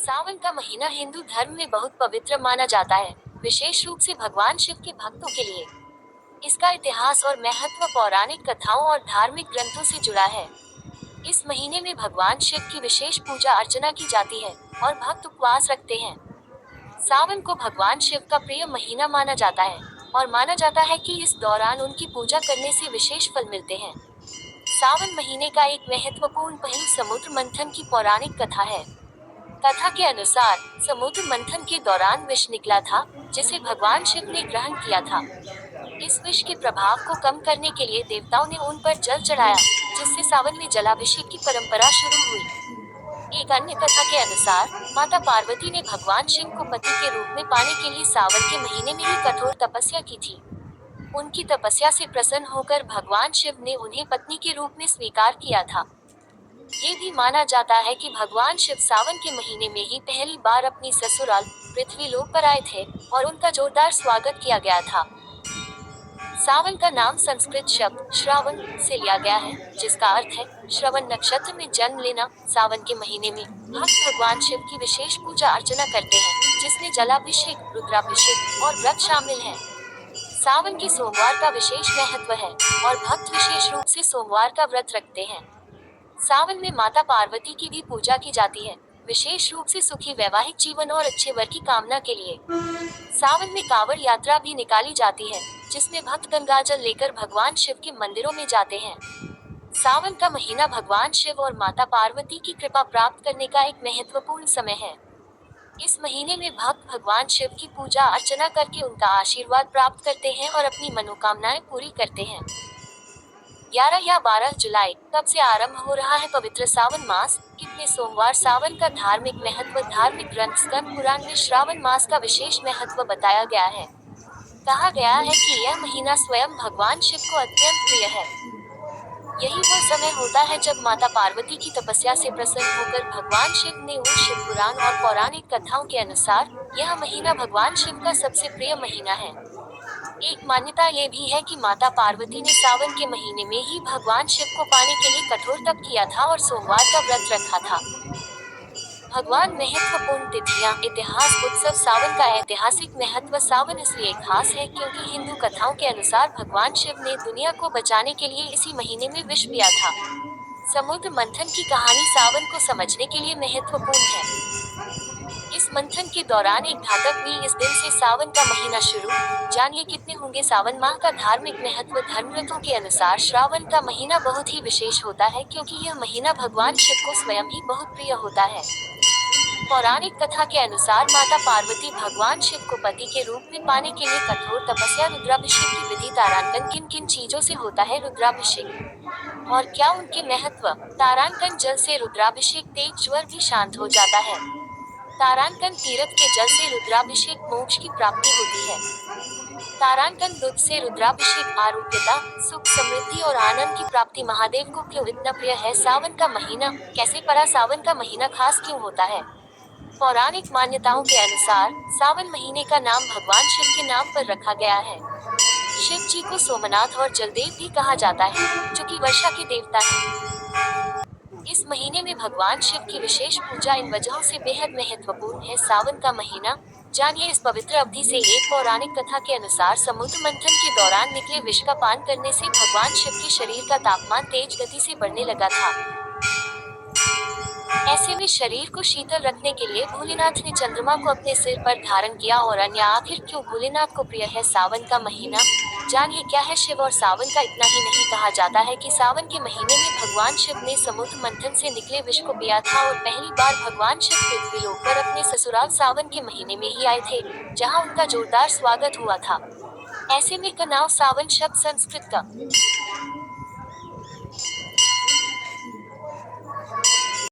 सावन का महीना हिंदू धर्म में बहुत पवित्र माना जाता है, विशेष रूप से भगवान शिव के भक्तों के लिए। इसका इतिहास और महत्व पौराणिक कथाओं और धार्मिक ग्रंथों से जुड़ा है। इस महीने में भगवान शिव की विशेष पूजा अर्चना की जाती है और भक्त उपवास रखते हैं। सावन को भगवान शिव का प्रिय महीना माना जाता है और माना जाता है कि इस दौरान उनकी पूजा करने से विशेष फल मिलते हैं। सावन महीने का एक महत्वपूर्ण पहलू समुद्र मंथन की पौराणिक कथा है। कथा के अनुसार समुद्र मंथन के दौरान विष निकला था, जिसे भगवान शिव ने ग्रहण किया था। इस विष के प्रभाव को कम करने के लिए देवताओं ने उन पर जल चढ़ाया, जिससे सावन में जलाभिषेक की परंपरा शुरू हुई। एक अन्य कथा के अनुसार माता पार्वती ने भगवान शिव को पति के रूप में पाने के लिए सावन के महीने में ही कठोर तपस्या की थी। उनकी तपस्या से प्रसन्न होकर भगवान शिव ने उन्हें पत्नी के रूप में स्वीकार किया था। ये भी माना जाता है कि भगवान शिव सावन के महीने में ही पहली बार अपनी ससुराल पृथ्वी लोक पर आए थे और उनका जोरदार स्वागत किया गया था। सावन का नाम संस्कृत शब्द श्रावण से लिया गया है, जिसका अर्थ है श्रवण नक्षत्र में जन्म लेना। सावन के महीने में भक्त भगवान शिव की विशेष पूजा अर्चना करते हैं, जिसमें जलाभिषेक, रुद्राभिषेक और व्रत शामिल है। सावन के सोमवार का विशेष महत्व है और भक्त विशेष रूप से सोमवार का व्रत रखते हैं। सावन में माता पार्वती की भी पूजा की जाती है, विशेष रूप से सुखी वैवाहिक जीवन और अच्छे वर की कामना के लिए। सावन में कांवड़ यात्रा भी निकाली जाती है, जिसमें भक्त गंगाजल लेकर भगवान शिव के मंदिरों में जाते हैं। सावन का महीना भगवान शिव और माता पार्वती की कृपा प्राप्त करने का एक महत्वपूर्ण समय है। इस महीने में भक्त भगवान शिव की पूजा अर्चना करके उनका आशीर्वाद प्राप्त करते हैं और अपनी मनोकामनाएं पूरी करते हैं। 11 या 12 जुलाई कब से आरंभ हो रहा है पवित्र सावन मास? कितने सोमवार? सावन का धार्मिक महत्व। धार्मिक ग्रंथ स्कंद पुराण में श्रावण मास का विशेष महत्व बताया गया है। कहा गया है कि यह महीना स्वयं भगवान शिव को अत्यंत प्रिय है। यही वो समय होता है जब माता पार्वती की तपस्या से प्रसन्न होकर भगवान शिव ने उन शिव पुराण और पौराणिक कथाओं के अनुसार यह महीना भगवान शिव का सबसे प्रिय महीना है। एक मान्यता ये भी है कि माता पार्वती ने सावन के महीने में ही भगवान शिव को पाने के लिए कठोर तप किया था और सोमवार का व्रत रखा था। भगवान महत्वपूर्ण तिथियां। इतिहास। उत्सव। सावन का ऐतिहासिक महत्व। सावन इसलिए खास है क्योंकि हिंदू कथाओं के अनुसार भगवान शिव ने दुनिया को बचाने के लिए इसी महीने में विष पिया था। समुद्र मंथन की कहानी सावन को समझने के लिए महत्वपूर्ण है। इस मंथन के दौरान एक घातक भी इस दिन से सावन का महीना शुरू। जानिए कितने होंगे सावन माह का धार्मिक महत्व। धर्मग्रंथों के अनुसार श्रावण का महीना बहुत ही विशेष होता है क्योंकि यह महीना भगवान शिव को स्वयं ही बहुत प्रिय होता है। पौराणिक कथा के अनुसार माता पार्वती भगवान शिव को पति के रूप में पाने के लिए कठोर तपस्या। रुद्राभिषेक की विधि। तारांकन। किन किन चीजों से होता है रुद्राभिषेक और क्या उनके महत्व? तारांकन जल से रुद्राभिषेक तेज ज्वर भी शांत हो जाता है। तारांकन तीर्थ के जल से रुद्राभिषेक मोक्ष की प्राप्ति होती है। तारांकन दूध से रुद्राभिषेक आरोग्यता, सुख, समृद्धि और आनंद की प्राप्ति। महादेव को क्यों इतना प्रिय है सावन का महीना? कैसे पड़ा? सावन का महीना खास क्यों होता है? पौराणिक मान्यताओं के अनुसार सावन महीने का नाम भगवान शिव के नाम पर रखा गया है। शिव जी को सोमनाथ और जलदेव भी कहा जाता है, जो कि वर्षा के देवता हैं। इस महीने में भगवान शिव की विशेष पूजा इन वजहों से बेहद महत्वपूर्ण है। सावन का महीना। जानिए इस पवित्र अवधि से। एक पौराणिक कथा के अनुसार समुद्र मंथन के दौरान निकले विष का पान करने से भगवान शिव के शरीर का तापमान तेज गति से बढ़ने लगा था। ऐसे में शरीर को शीतल रखने के लिए भोलेनाथ ने चंद्रमा को अपने सिर पर धारण किया और अन्य। आखिर क्यों भोलेनाथ को प्रिय है सावन का महीना? जानिए क्या है शिव और सावन का। इतना ही नहीं, कहा जाता है कि सावन के महीने में भगवान शिव ने समुद्र मंथन से निकले विष को पिया था और पहली बार भगवान शिव पृथ्वी लोक पर अपने ससुराल सावन के महीने में ही आए थे, जहाँ उनका जोरदार स्वागत हुआ था। ऐसे में का नाम सावन शब्द संस्कृत का